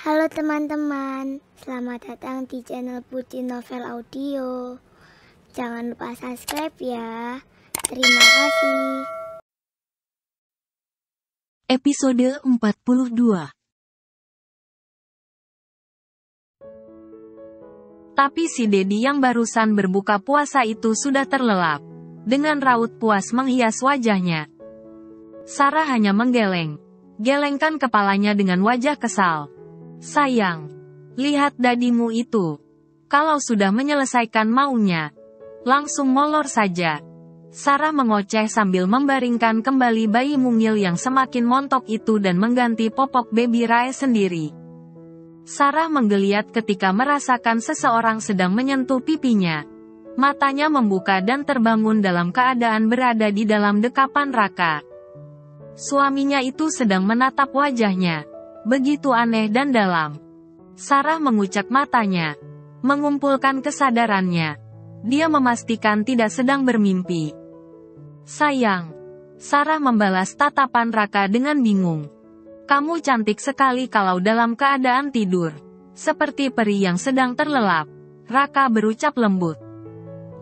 Halo teman-teman, selamat datang di channel Putri Novel Audio. Jangan lupa subscribe ya. Terima kasih. Episode 42. Tapi si Dedi yang barusan berbuka puasa itu sudah terlelap. Dengan raut puas menghias wajahnya. Sarah hanya gelengkan kepalanya dengan wajah kesal. Sayang, lihat dadimu itu. Kalau sudah menyelesaikan maunya, langsung molor saja. Sarah mengoceh sambil membaringkan kembali bayi mungil yang semakin montok itu dan mengganti popok baby Rae sendiri. Sarah menggeliat ketika merasakan seseorang sedang menyentuh pipinya. Matanya membuka dan terbangun dalam keadaan berada di dalam dekapan Raka. Suaminya itu sedang menatap wajahnya. Begitu aneh dan dalam. Sarah mengucek matanya. Mengumpulkan kesadarannya. Dia memastikan tidak sedang bermimpi. Sayang. Sarah membalas tatapan Raka dengan bingung. Kamu cantik sekali kalau dalam keadaan tidur. Seperti peri yang sedang terlelap. Raka berucap lembut.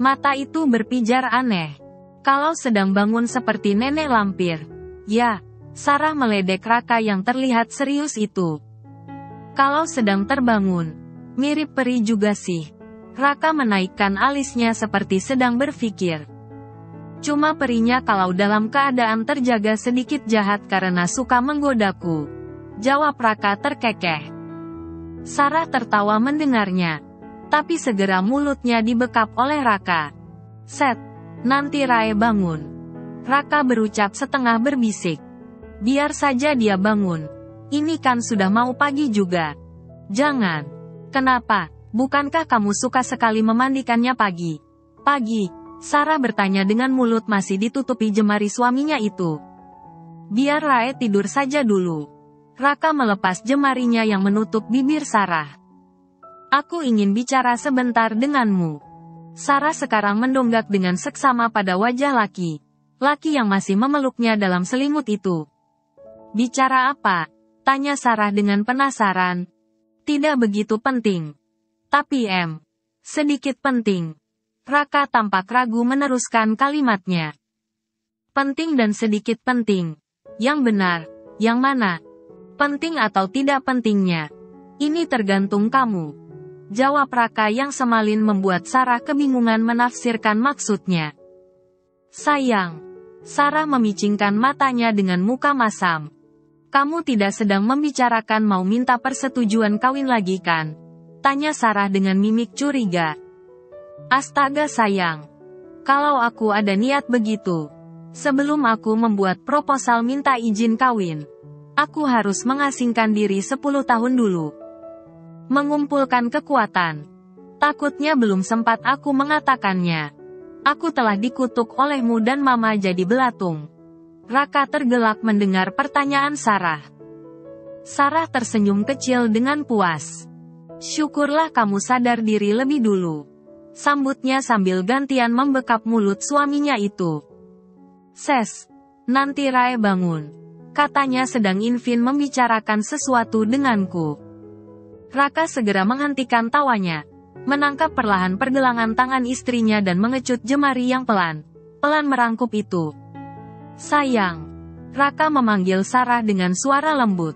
Mata itu berpijar aneh. Kalau sedang bangun seperti nenek lampir. Ya, Sarah meledek Raka yang terlihat serius itu. Kalau sedang terbangun. Mirip peri juga sih. Raka menaikkan alisnya seperti sedang berpikir. Cuma perinya kalau dalam keadaan terjaga sedikit jahat karena suka menggodaku. Jawab Raka terkekeh. Sarah tertawa mendengarnya. Tapi segera mulutnya dibekap oleh Raka. Set, nanti Rae bangun. Raka berucap setengah berbisik. Biar saja dia bangun. Ini kan sudah mau pagi juga. Jangan. Kenapa? Bukankah kamu suka sekali memandikannya pagi? Pagi, Sarah bertanya dengan mulut masih ditutupi jemari suaminya itu. Biar Rae tidur saja dulu. Raka melepas jemarinya yang menutup bibir Sarah. Aku ingin bicara sebentar denganmu. Sarah sekarang mendonggak dengan seksama pada wajah laki. Laki yang masih memeluknya dalam selimut itu. Bicara apa? Tanya Sarah dengan penasaran. Tidak begitu penting. Tapi sedikit penting. Raka tampak ragu meneruskan kalimatnya. Penting dan sedikit penting. Yang benar, yang mana? Penting atau tidak pentingnya? Ini tergantung kamu. Jawab Raka yang semalin membuat Sarah kebingungan menafsirkan maksudnya. Sayang. Sarah memicingkan matanya dengan muka masam. Kamu tidak sedang membicarakan mau minta persetujuan kawin lagi kan? Tanya Sarah dengan mimik curiga. Astaga sayang. Kalau aku ada niat begitu. Sebelum aku membuat proposal minta izin kawin. Aku harus mengasingkan diri 10 tahun dulu. Mengumpulkan kekuatan. Takutnya belum sempat aku mengatakannya. Aku telah dikutuk olehmu dan mama jadi belatung. Raka tergelak mendengar pertanyaan Sarah. Sarah tersenyum kecil dengan puas. Syukurlah kamu sadar diri lebih dulu. Sambutnya sambil gantian membekap mulut suaminya itu. Ses, nanti Rae bangun. Katanya sedang Invin membicarakan sesuatu denganku. Raka segera menghentikan tawanya. Menangkap perlahan pergelangan tangan istrinya dan mengecut jemari yang pelan merangkup itu. Sayang. Raka memanggil Sarah dengan suara lembut.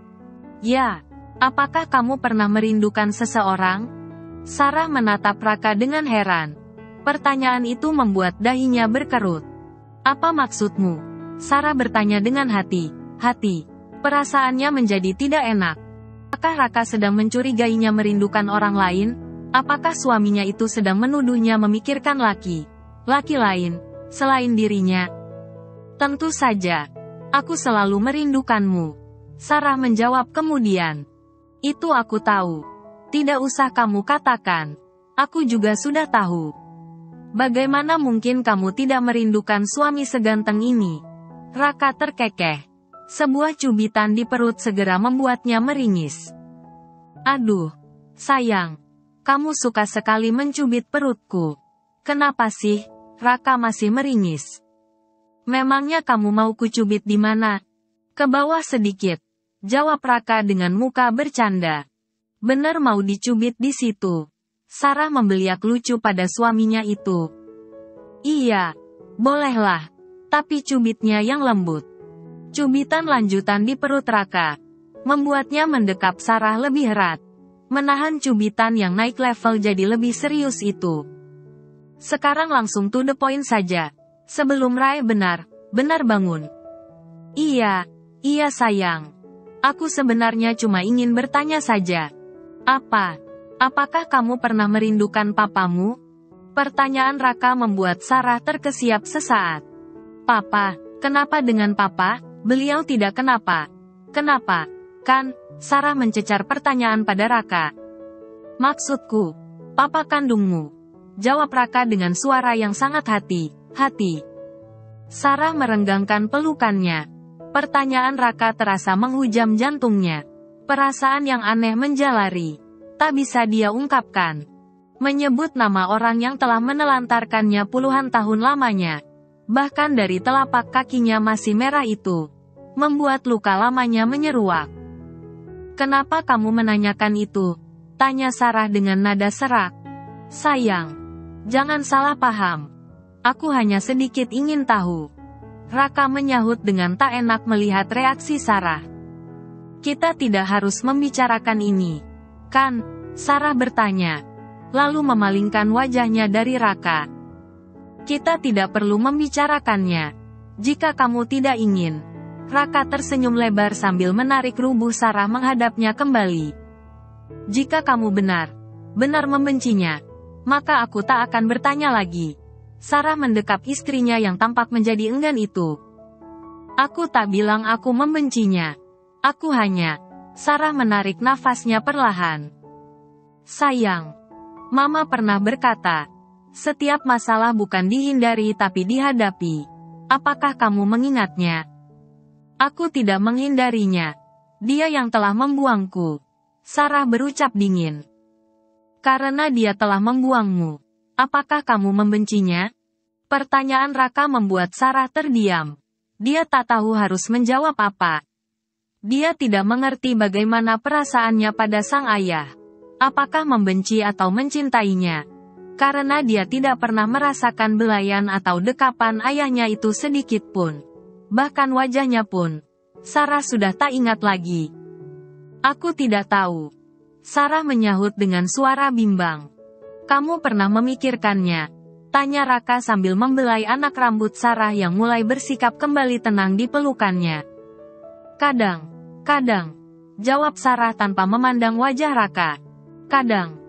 Ya, apakah kamu pernah merindukan seseorang? Sarah menatap Raka dengan heran. Pertanyaan itu membuat dahinya berkerut. Apa maksudmu? Sarah bertanya dengan hati. Perasaannya menjadi tidak enak. Apakah Raka sedang mencurigainya merindukan orang lain? Apakah suaminya itu sedang menuduhnya memikirkan laki lain, selain dirinya? Tentu saja. Aku selalu merindukanmu. Sarah menjawab kemudian. Itu aku tahu. Tidak usah kamu katakan. Aku juga sudah tahu. Bagaimana mungkin kamu tidak merindukan suami seganteng ini? Raka terkekeh. Sebuah cubitan di perut segera membuatnya meringis. Aduh, sayang. Kamu suka sekali mencubit perutku. Kenapa sih? Raka masih meringis. Memangnya kamu mau kucubit di mana? Ke bawah sedikit. Jawab Raka dengan muka bercanda. Bener mau dicubit di situ. Sarah membeliak lucu pada suaminya itu. Iya, bolehlah. Tapi cubitnya yang lembut. Cubitan lanjutan di perut Raka membuatnya mendekap Sarah lebih erat. Menahan cubitan yang naik level jadi lebih serius itu. Sekarang langsung to the point saja. Sebelum Rai benar bangun. Iya sayang. Aku sebenarnya cuma ingin bertanya saja. Apakah kamu pernah merindukan papamu? Pertanyaan Raka membuat Sarah terkesiap sesaat. Papa, kenapa dengan papa? Beliau tidak kenapa. Kenapa? Kan, Sarah mencecar pertanyaan pada Raka. Maksudku, papa kandungmu. Jawab Raka dengan suara yang sangat hati. Sarah merenggangkan pelukannya. Pertanyaan Raka terasa menghujam jantungnya. Perasaan yang aneh menjalari. Tak bisa dia ungkapkan. Menyebut nama orang yang telah menelantarkannya puluhan tahun lamanya. Bahkan dari telapak kakinya masih merah itu. Membuat luka lamanya menyeruak. Kenapa kamu menanyakan itu? Tanya Sarah dengan nada serak. Sayang, jangan salah paham. Aku hanya sedikit ingin tahu. Raka menyahut dengan tak enak melihat reaksi Sarah. Kita tidak harus membicarakan ini. Kan? Sarah bertanya. Lalu memalingkan wajahnya dari Raka. Kita tidak perlu membicarakannya. Jika kamu tidak ingin. Raka tersenyum lebar sambil menarik rubuh Sarah menghadapnya kembali. Jika kamu benar membencinya, maka aku tak akan bertanya lagi. Sarah mendekap istrinya yang tampak menjadi enggan itu. Aku tak bilang aku membencinya. Aku hanya... Sarah menarik nafasnya perlahan. Sayang, Mama pernah berkata, setiap masalah bukan dihindari tapi dihadapi. Apakah kamu mengingatnya? Aku tidak menghindarinya. Dia yang telah membuangku. Sarah berucap dingin. Karena dia telah membuangmu. Apakah kamu membencinya? Pertanyaan Raka membuat Sarah terdiam. Dia tak tahu harus menjawab apa. Dia tidak mengerti bagaimana perasaannya pada sang ayah. Apakah membenci atau mencintainya? Karena dia tidak pernah merasakan belayan atau dekapan ayahnya itu sedikit pun. Bahkan wajahnya pun. Sarah sudah tak ingat lagi. Aku tidak tahu. Sarah menyahut dengan suara bimbang. Kamu pernah memikirkannya? Tanya Raka sambil membelai anak rambut Sarah yang mulai bersikap kembali tenang di pelukannya. Kadang. Jawab Sarah tanpa memandang wajah Raka. Kadang.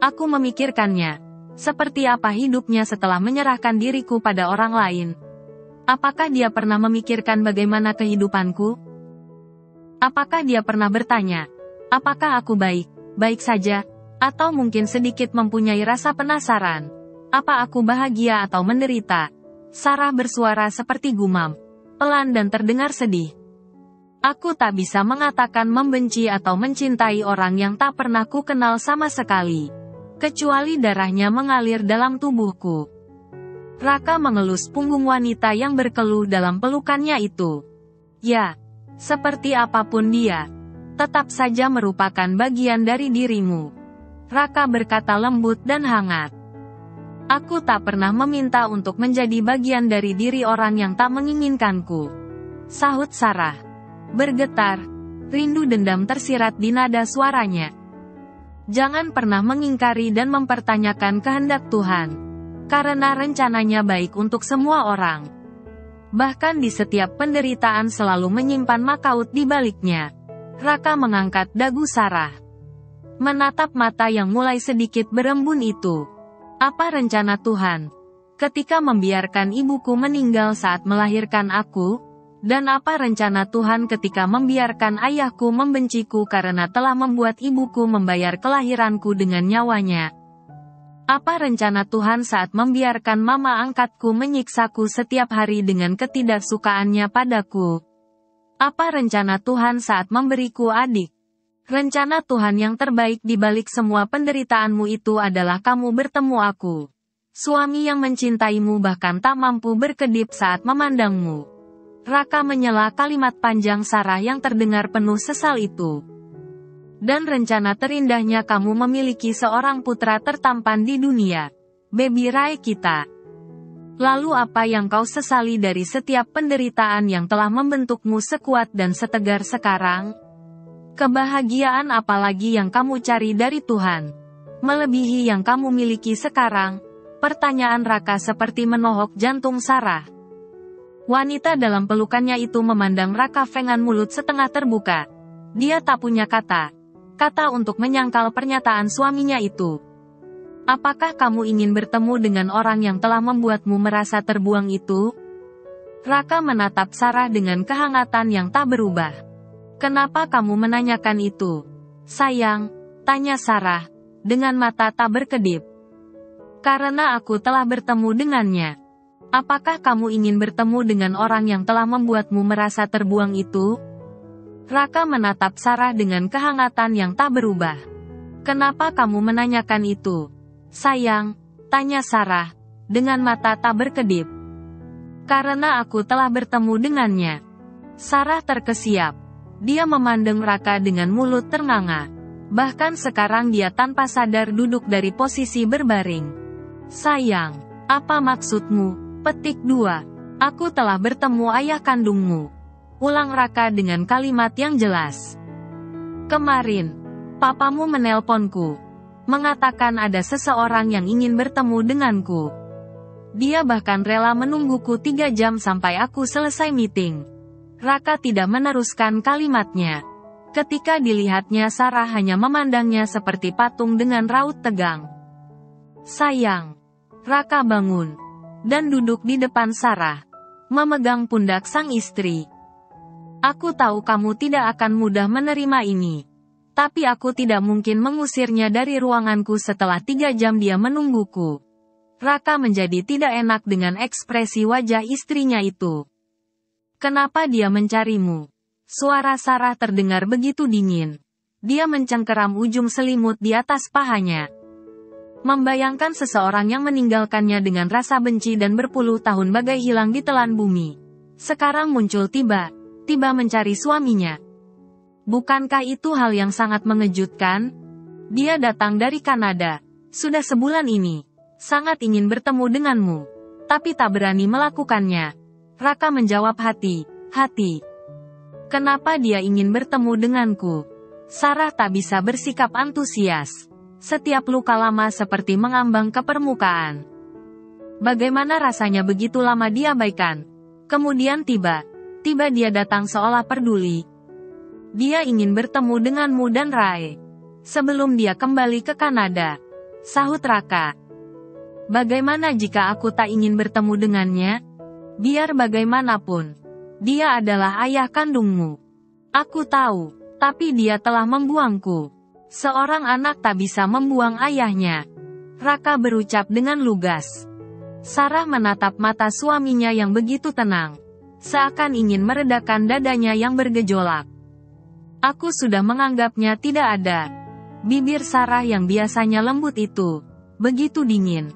Aku memikirkannya. Seperti apa hidupnya setelah menyerahkan diriku pada orang lain. Apakah dia pernah memikirkan bagaimana kehidupanku? Apakah dia pernah bertanya, apakah aku baik saja, atau mungkin sedikit mempunyai rasa penasaran? Apa aku bahagia atau menderita? Sarah bersuara seperti gumam, pelan dan terdengar sedih. Aku tak bisa mengatakan membenci atau mencintai orang yang tak pernah ku kenal sama sekali. Kecuali darahnya mengalir dalam tubuhku. Raka mengelus punggung wanita yang berkeluh dalam pelukannya itu. Ya, seperti apapun dia, tetap saja merupakan bagian dari dirimu. Raka berkata lembut dan hangat. Aku tak pernah meminta untuk menjadi bagian dari diri orang yang tak menginginkanku. Sahut Sarah. Bergetar, rindu dendam tersirat di nada suaranya. Jangan pernah mengingkari dan mempertanyakan kehendak Tuhan. Karena rencananya baik untuk semua orang. Bahkan di setiap penderitaan selalu menyimpan makaut di baliknya. Raka mengangkat dagu Sarah. Menatap mata yang mulai sedikit berembun itu. Apa rencana Tuhan? Ketika membiarkan ibuku meninggal saat melahirkan aku? Dan apa rencana Tuhan ketika membiarkan ayahku membenciku karena telah membuat ibuku membayar kelahiranku dengan nyawanya? Apa rencana Tuhan saat membiarkan mama angkatku menyiksaku setiap hari dengan ketidaksukaannya padaku? Apa rencana Tuhan saat memberiku adik? Rencana Tuhan yang terbaik di balik semua penderitaanmu itu adalah kamu bertemu aku. Suami yang mencintaimu bahkan tak mampu berkedip saat memandangmu. Raka menyela kalimat panjang Sarah yang terdengar penuh sesal itu. Dan rencana terindahnya kamu memiliki seorang putra tertampan di dunia. Baby Rai kita. Lalu apa yang kau sesali dari setiap penderitaan yang telah membentukmu sekuat dan setegar sekarang? Kebahagiaan apalagi yang kamu cari dari Tuhan? Melebihi yang kamu miliki sekarang? Pertanyaan Raka seperti menohok jantung Sarah. Wanita dalam pelukannya itu memandang Raka dengan mulut setengah terbuka. Dia tak punya kata untuk menyangkal pernyataan suaminya itu. Apakah kamu ingin bertemu dengan orang yang telah membuatmu merasa terbuang itu? Raka menatap Sarah dengan kehangatan yang tak berubah. Kenapa kamu menanyakan itu? Sayang, tanya Sarah, dengan mata tak berkedip. Karena aku telah bertemu dengannya. Apakah kamu ingin bertemu dengan orang yang telah membuatmu merasa terbuang itu? Raka menatap Sarah dengan kehangatan yang tak berubah. Kenapa kamu menanyakan itu? Sayang, tanya Sarah, dengan mata tak berkedip. Karena aku telah bertemu dengannya. Sarah terkesiap. Dia memandang Raka dengan mulut ternganga. Bahkan sekarang dia tanpa sadar duduk dari posisi berbaring. Sayang, apa maksudmu? Petik 2. Aku telah bertemu ayah kandungmu. Ulang Raka dengan kalimat yang jelas. Kemarin, papamu menelponku. Mengatakan ada seseorang yang ingin bertemu denganku. Dia bahkan rela menungguku 3 jam sampai aku selesai meeting. Raka tidak meneruskan kalimatnya. Ketika dilihatnya Sarah hanya memandangnya seperti patung dengan raut tegang. Sayang. Raka bangun. Dan duduk di depan Sarah. Memegang pundak sang istri. Aku tahu kamu tidak akan mudah menerima ini. Tapi aku tidak mungkin mengusirnya dari ruanganku setelah 3 jam dia menungguku. Raka menjadi tidak enak dengan ekspresi wajah istrinya itu. Kenapa dia mencarimu? Suara Sarah terdengar begitu dingin. Dia mencengkeram ujung selimut di atas pahanya. Membayangkan seseorang yang meninggalkannya dengan rasa benci dan berpuluh tahun bagai hilang di telan bumi. Sekarang muncul tiba-tiba mencari suaminya. Bukankah itu hal yang sangat mengejutkan? Dia datang dari Kanada. Sudah sebulan ini. Sangat ingin bertemu denganmu. Tapi tak berani melakukannya. Raka menjawab hati. Kenapa dia ingin bertemu denganku? Sarah tak bisa bersikap antusias. Setiap luka lama seperti mengambang ke permukaan. Bagaimana rasanya begitu lama diabaikan? Kemudian tiba-tiba dia datang seolah peduli. Dia ingin bertemu denganmu dan Rai. Sebelum dia kembali ke Kanada. Sahut Raka. Bagaimana jika aku tak ingin bertemu dengannya? Biar bagaimanapun. Dia adalah ayah kandungmu. Aku tahu. Tapi dia telah membuangku. Seorang anak tak bisa membuang ayahnya. Raka berucap dengan lugas. Sarah menatap mata suaminya yang begitu tenang. Seakan ingin meredakan dadanya yang bergejolak. Aku sudah menganggapnya tidak ada. Bibir Sarah yang biasanya lembut itu begitu dingin.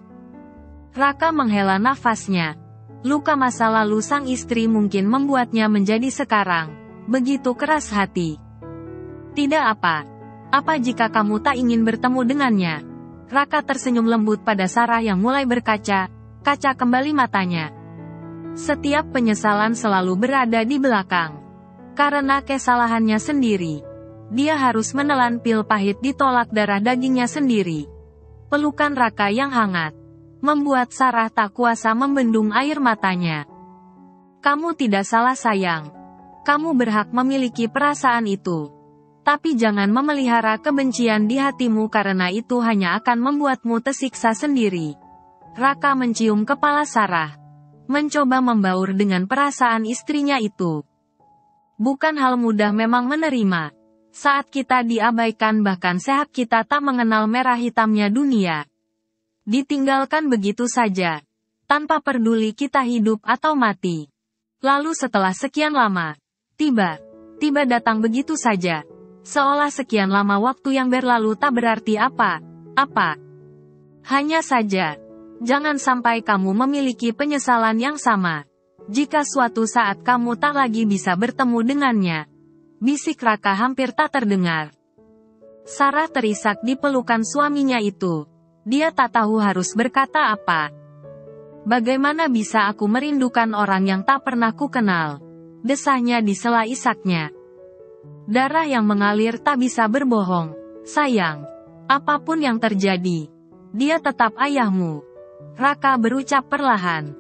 Raka menghela nafasnya. Luka masa lalu sang istri mungkin membuatnya menjadi sekarang begitu keras hati. Tidak apa. Apa jika kamu tak ingin bertemu dengannya? Raka tersenyum lembut pada Sarah yang mulai berkaca kembali matanya. Setiap penyesalan selalu berada di belakang. Karena kesalahannya sendiri. Dia harus menelan pil pahit ditolak darah dagingnya sendiri. Pelukan Raka yang hangat membuat Sarah tak kuasa membendung air matanya. Kamu tidak salah sayang. Kamu berhak memiliki perasaan itu. Tapi jangan memelihara kebencian di hatimu karena itu hanya akan membuatmu tersiksa sendiri. Raka mencium kepala Sarah. Mencoba membaur dengan perasaan istrinya itu. Bukan hal mudah memang menerima. Saat kita diabaikan bahkan sehat kita tak mengenal merah hitamnya dunia. Ditinggalkan begitu saja. Tanpa peduli kita hidup atau mati. Lalu setelah sekian lama, tiba-tiba datang begitu saja. Seolah sekian lama waktu yang berlalu tak berarti apa. Hanya saja, jangan sampai kamu memiliki penyesalan yang sama. Jika suatu saat kamu tak lagi bisa bertemu dengannya. Bisik Raka hampir tak terdengar. Sarah terisak di pelukan suaminya itu. Dia tak tahu harus berkata apa. Bagaimana bisa aku merindukan orang yang tak pernah kukenal? Desahnya di sela isaknya. Darah yang mengalir tak bisa berbohong. Sayang, apapun yang terjadi, dia tetap ayahmu. Raka berucap perlahan.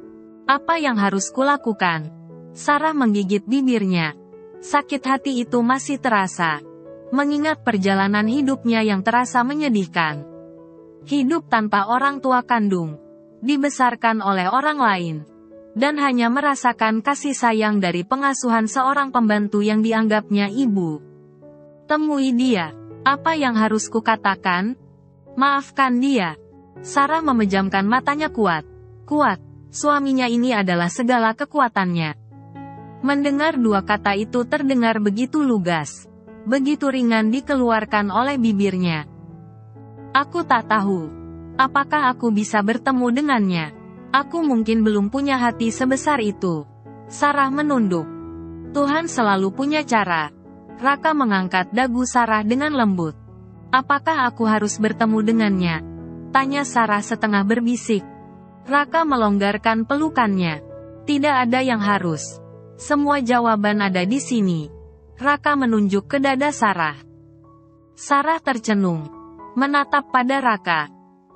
Apa yang harus kulakukan? Sarah menggigit bibirnya. Sakit hati itu masih terasa. Mengingat perjalanan hidupnya yang terasa menyedihkan. Hidup tanpa orang tua kandung. Dibesarkan oleh orang lain. Dan hanya merasakan kasih sayang dari pengasuhan seorang pembantu yang dianggapnya ibu. Temui dia. Apa yang harus kukatakan? Maafkan dia. Sarah memejamkan matanya kuat. Kuat. Suaminya ini adalah segala kekuatannya. Mendengar dua kata itu terdengar begitu lugas. Begitu ringan dikeluarkan oleh bibirnya. Aku tak tahu. Apakah aku bisa bertemu dengannya? Aku mungkin belum punya hati sebesar itu. Sarah menunduk. Tuhan selalu punya cara. Raka mengangkat dagu Sarah dengan lembut. Apakah aku harus bertemu dengannya? Tanya Sarah setengah berbisik. Raka melonggarkan pelukannya. Tidak ada yang harus. Semua jawaban ada di sini. Raka menunjuk ke dada Sarah. Sarah tercenung. Menatap pada Raka.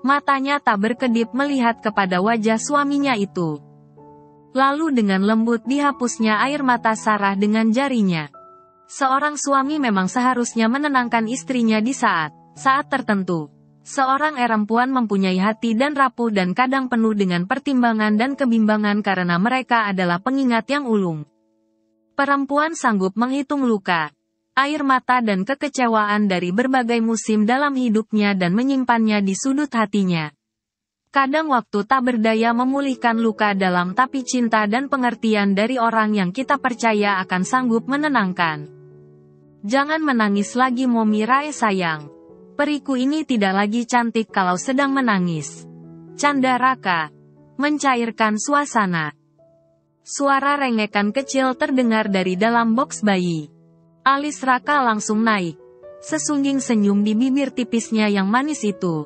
Matanya tak berkedip melihat kepada wajah suaminya itu. Lalu dengan lembut dihapusnya air mata Sarah dengan jarinya. Seorang suami memang seharusnya menenangkan istrinya di saat tertentu. Seorang perempuan mempunyai hati dan rapuh dan kadang penuh dengan pertimbangan dan kebimbangan karena mereka adalah pengingat yang ulung. Perempuan sanggup menghitung luka, air mata dan kekecewaan dari berbagai musim dalam hidupnya dan menyimpannya di sudut hatinya. Kadang waktu tak berdaya memulihkan luka dalam, tapi cinta dan pengertian dari orang yang kita percaya akan sanggup menenangkan. Jangan menangis lagi Momi Rae sayang. Periku ini tidak lagi cantik kalau sedang menangis. Canda Raka. Mencairkan suasana. Suara rengekan kecil terdengar dari dalam boks bayi. Alis Raka langsung naik. Sesungging senyum di bibir tipisnya yang manis itu.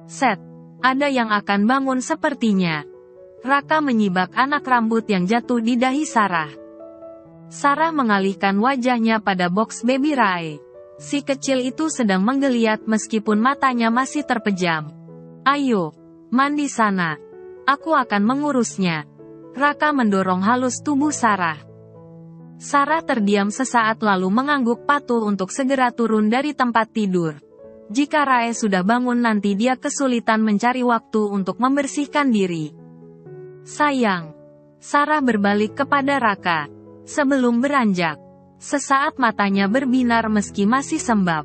Set. Ada yang akan bangun sepertinya. Raka menyibak anak rambut yang jatuh di dahi Sarah. Sarah mengalihkan wajahnya pada boks baby Rae. Si kecil itu sedang menggeliat meskipun matanya masih terpejam. Ayo, mandi sana. Aku akan mengurusnya. Raka mendorong halus tubuh Sarah. Sarah terdiam sesaat lalu mengangguk patuh untuk segera turun dari tempat tidur. Jika Rae sudah bangun nanti dia kesulitan mencari waktu untuk membersihkan diri. Sayang. Sarah berbalik kepada Raka. Sebelum beranjak. Sesaat matanya berbinar meski masih sembab.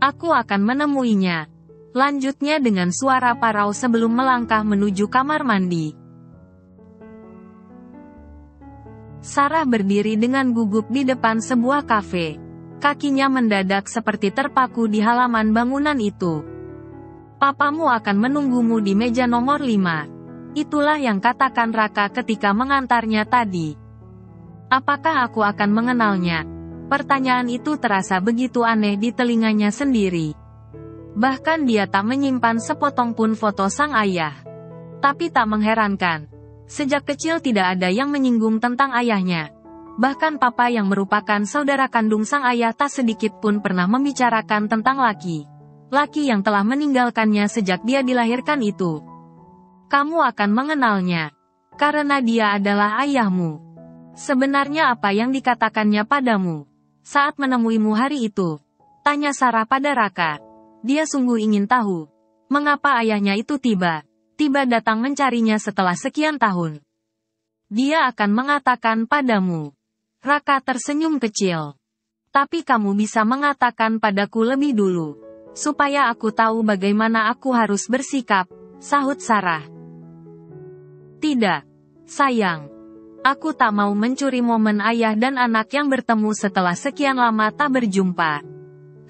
Aku akan menemuinya. Lanjutnya dengan suara parau sebelum melangkah menuju kamar mandi. Sarah berdiri dengan gugup di depan sebuah kafe. Kakinya mendadak seperti terpaku di halaman bangunan itu. Papamu akan menunggumu di meja nomor 5. Itulah yang katakan Raka ketika mengantarnya tadi. Apakah aku akan mengenalnya? Pertanyaan itu terasa begitu aneh di telinganya sendiri. Bahkan dia tak menyimpan sepotong pun foto sang ayah. Tapi tak mengherankan. Sejak kecil tidak ada yang menyinggung tentang ayahnya. Bahkan papa yang merupakan saudara kandung sang ayah tak sedikit pun pernah membicarakan tentang laki yang telah meninggalkannya sejak dia dilahirkan itu. Kamu akan mengenalnya. Karena dia adalah ayahmu. Sebenarnya apa yang dikatakannya padamu? Saat menemuimu hari itu. Tanya Sarah pada Raka. Dia sungguh ingin tahu. Mengapa ayahnya itu tiba datang mencarinya setelah sekian tahun. Dia akan mengatakan padamu. Raka tersenyum kecil. Tapi kamu bisa mengatakan padaku lebih dulu. Supaya aku tahu bagaimana aku harus bersikap, sahut Sarah. Tidak, sayang. Aku tak mau mencuri momen ayah dan anak yang bertemu setelah sekian lama tak berjumpa.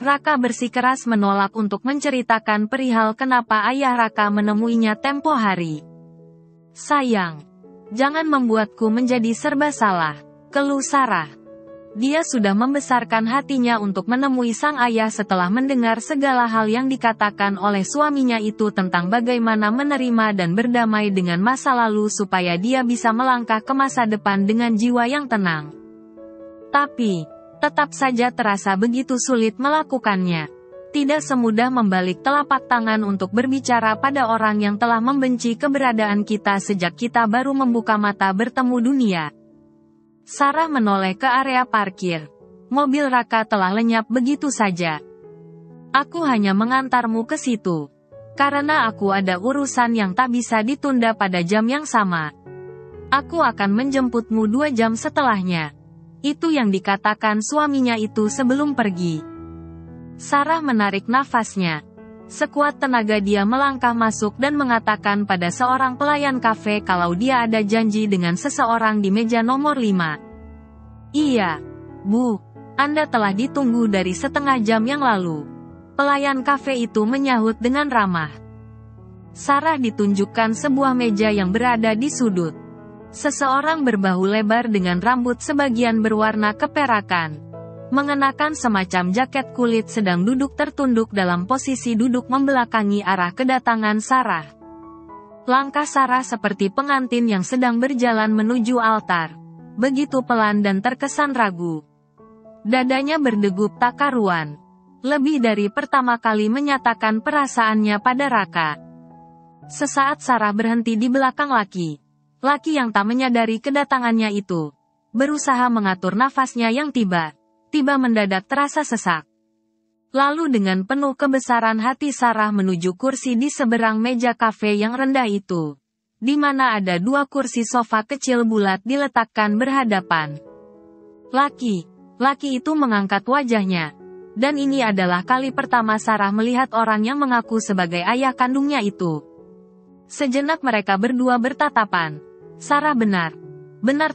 Raka bersikeras menolak untuk menceritakan perihal kenapa ayah Raka menemuinya tempo hari. Sayang, jangan membuatku menjadi serba salah, keluh Sarah. Dia sudah membesarkan hatinya untuk menemui sang ayah setelah mendengar segala hal yang dikatakan oleh suaminya itu tentang bagaimana menerima dan berdamai dengan masa lalu supaya dia bisa melangkah ke masa depan dengan jiwa yang tenang. Tapi, tetap saja terasa begitu sulit melakukannya. Tidak semudah membalik telapak tangan untuk berbicara pada orang yang telah membenci keberadaan kita sejak kita baru membuka mata bertemu dunia. Sarah menoleh ke area parkir. Mobil Raka telah lenyap begitu saja. Aku hanya mengantarmu ke situ. Karena aku ada urusan yang tak bisa ditunda pada jam yang sama. Aku akan menjemputmu 2 jam setelahnya. Itu yang dikatakan suaminya itu sebelum pergi. Sarah menarik nafasnya. Sekuat tenaga dia melangkah masuk dan mengatakan pada seorang pelayan kafe kalau dia ada janji dengan seseorang di meja nomor 5. Iya, Bu. Anda telah ditunggu dari setengah jam yang lalu. Pelayan kafe itu menyahut dengan ramah. Sarah ditunjukkan sebuah meja yang berada di sudut. Seseorang berbahu lebar dengan rambut sebagian berwarna keperakan. Mengenakan semacam jaket kulit sedang duduk tertunduk dalam posisi duduk membelakangi arah kedatangan Sarah. Langkah Sarah seperti pengantin yang sedang berjalan menuju altar. Begitu pelan dan terkesan ragu. Dadanya berdegup tak karuan. Lebih dari pertama kali menyatakan perasaannya pada Raka. Sesaat Sarah berhenti di belakang laki. Laki yang tak menyadari kedatangannya itu. Berusaha mengatur nafasnya yang tiba-tiba mendadak terasa sesak. Lalu dengan penuh kebesaran hati Sarah menuju kursi di seberang meja kafe yang rendah itu. Di mana ada 2 kursi sofa kecil bulat diletakkan berhadapan. Laki itu mengangkat wajahnya. Dan ini adalah kali pertama Sarah melihat orang yang mengaku sebagai ayah kandungnya itu. Sejenak mereka berdua bertatapan. Sarah benar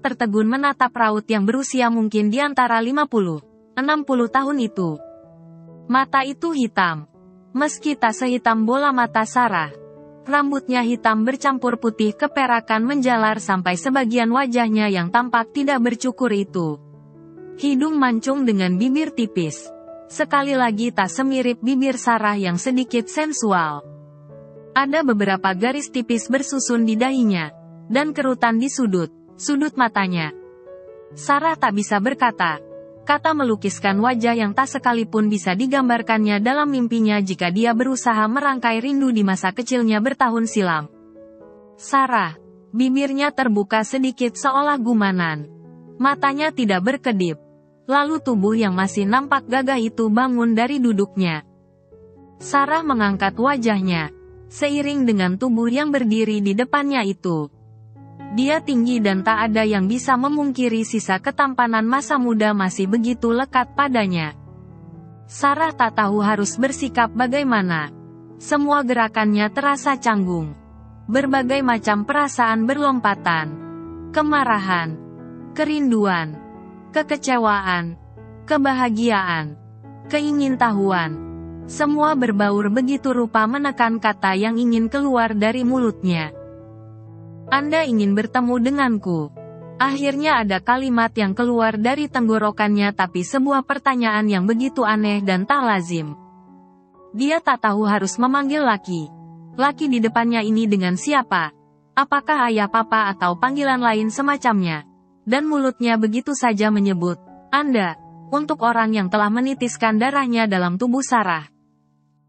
tertegun menatap raut yang berusia mungkin di antara 50-60 tahun itu. Mata itu hitam. Meski tak sehitam bola mata Sarah. Rambutnya hitam bercampur putih keperakan menjalar sampai sebagian wajahnya yang tampak tidak bercukur itu. Hidung mancung dengan bibir tipis. Sekali lagi tak semirip bibir Sarah yang sedikit sensual. Ada beberapa garis tipis bersusun di dahinya. Dan kerutan di sudut matanya. Sarah tak bisa berkata. Kata melukiskan wajah yang tak sekalipun bisa digambarkannya dalam mimpinya jika dia berusaha merangkai rindu di masa kecilnya bertahun silam. Sarah. Bibirnya terbuka sedikit seolah gumanan. Matanya tidak berkedip. Lalu tubuh yang masih nampak gagah itu bangun dari duduknya. Sarah mengangkat wajahnya. Seiring dengan tubuh yang berdiri di depannya itu. Dia tinggi dan tak ada yang bisa memungkiri sisa ketampanan masa muda masih begitu lekat padanya. Sarah tak tahu harus bersikap bagaimana. Semua gerakannya terasa canggung. Berbagai macam perasaan berlompatan. Kemarahan, kerinduan, kekecewaan, kebahagiaan, keingintahuan. Semua berbaur begitu rupa menekan kata yang ingin keluar dari mulutnya. Anda ingin bertemu denganku. Akhirnya ada kalimat yang keluar dari tenggorokannya tapi sebuah pertanyaan yang begitu aneh dan tak lazim. Dia tak tahu harus memanggil laki di depannya ini dengan siapa. Apakah ayah papa atau panggilan lain semacamnya. Dan mulutnya begitu saja menyebut, Anda, untuk orang yang telah menitiskan darahnya dalam tubuh Sarah.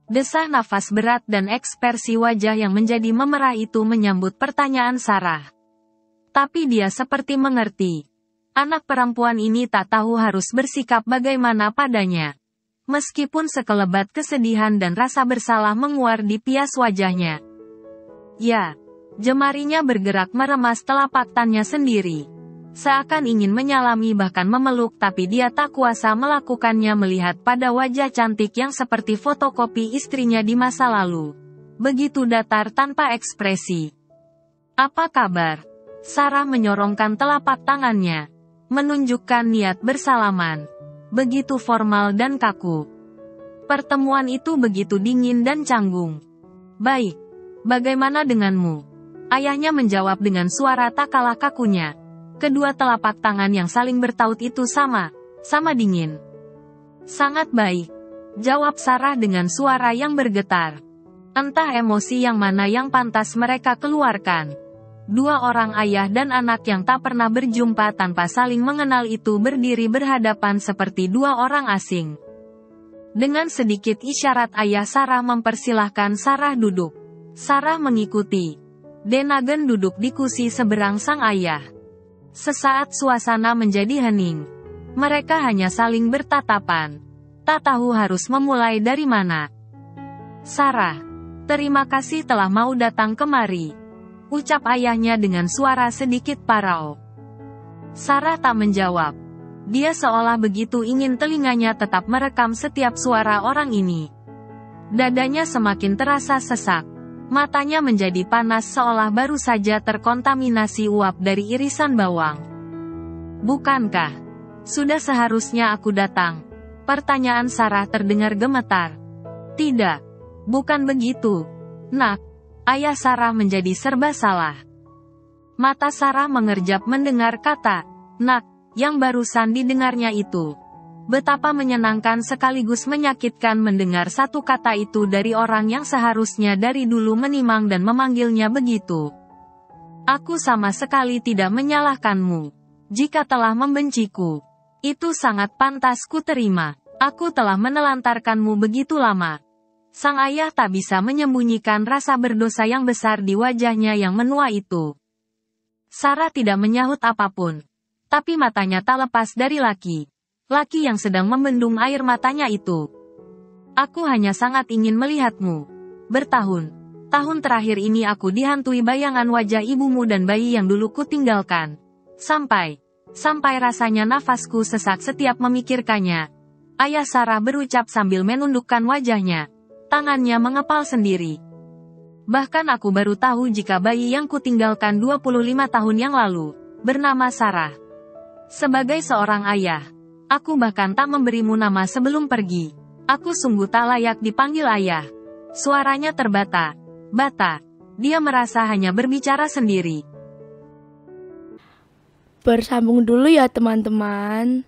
Desah nafas berat dan ekspresi wajah yang menjadi memerah itu menyambut pertanyaan Sarah. Tapi dia seperti mengerti. Anak perempuan ini tak tahu harus bersikap bagaimana padanya. Meskipun sekelebat kesedihan dan rasa bersalah menguar di pias wajahnya. Ya, jemarinya bergerak meremas telapak tangannya sendiri. Seakan ingin menyalami bahkan memeluk tapi dia tak kuasa melakukannya melihat pada wajah cantik yang seperti fotokopi istrinya di masa lalu. Begitu datar tanpa ekspresi. Apa kabar? Sarah menyorongkan telapak tangannya. Menunjukkan niat bersalaman. Begitu formal dan kaku. Pertemuan itu begitu dingin dan canggung. Baik. Bagaimana denganmu? Ayahnya menjawab dengan suara tak kalah kakunya. Kedua telapak tangan yang saling bertaut itu sama Sama dingin. Sangat baik, jawab Sarah dengan suara yang bergetar. Entah emosi yang mana yang pantas mereka keluarkan. Dua orang ayah dan anak yang tak pernah berjumpa tanpa saling mengenal itu berdiri berhadapan seperti dua orang asing. Dengan sedikit isyarat ayah Sarah mempersilahkan Sarah duduk. Sarah mengikuti. Denagen duduk di kursi seberang sang ayah. Sesaat suasana menjadi hening. Mereka hanya saling bertatapan. Tak tahu harus memulai dari mana. Sarah, terima kasih telah mau datang kemari, ucap ayahnya dengan suara sedikit parau. Sarah tak menjawab. Dia seolah begitu ingin telinganya tetap merekam setiap suara orang ini. Dadanya semakin terasa sesak. Matanya menjadi panas seolah baru saja terkontaminasi uap dari irisan bawang. Bukankah sudah seharusnya aku datang? Pertanyaan Sarah terdengar gemetar. Tidak, bukan begitu, Nak. Ayah Sarah menjadi serba salah. Mata Sarah mengerjap mendengar kata, Nak, yang barusan didengarnya itu. Betapa menyenangkan sekaligus menyakitkan mendengar satu kata itu dari orang yang seharusnya dari dulu menimang dan memanggilnya begitu. Aku sama sekali tidak menyalahkanmu. Jika telah membenciku, itu sangat pantas ku terima. Aku telah menelantarkanmu begitu lama. Sang ayah tak bisa menyembunyikan rasa berdosa yang besar di wajahnya yang menua itu. Sarah tidak menyahut apapun. Tapi matanya tak lepas dari laki yang sedang membendung air matanya itu. Aku hanya sangat ingin melihatmu. Bertahun-tahun terakhir ini aku dihantui bayangan wajah ibumu dan bayi yang dulu kutinggalkan. Sampai rasanya nafasku sesak setiap memikirkannya. Ayah Sarah berucap sambil menundukkan wajahnya. Tangannya mengepal sendiri. Bahkan aku baru tahu jika bayi yang kutinggalkan 25 tahun yang lalu bernama Sarah. Sebagai seorang ayah, aku bahkan tak memberimu nama sebelum pergi. Aku sungguh tak layak dipanggil ayah. Suaranya terbata. Dia merasa hanya berbicara sendiri. Bersambung dulu ya teman-teman.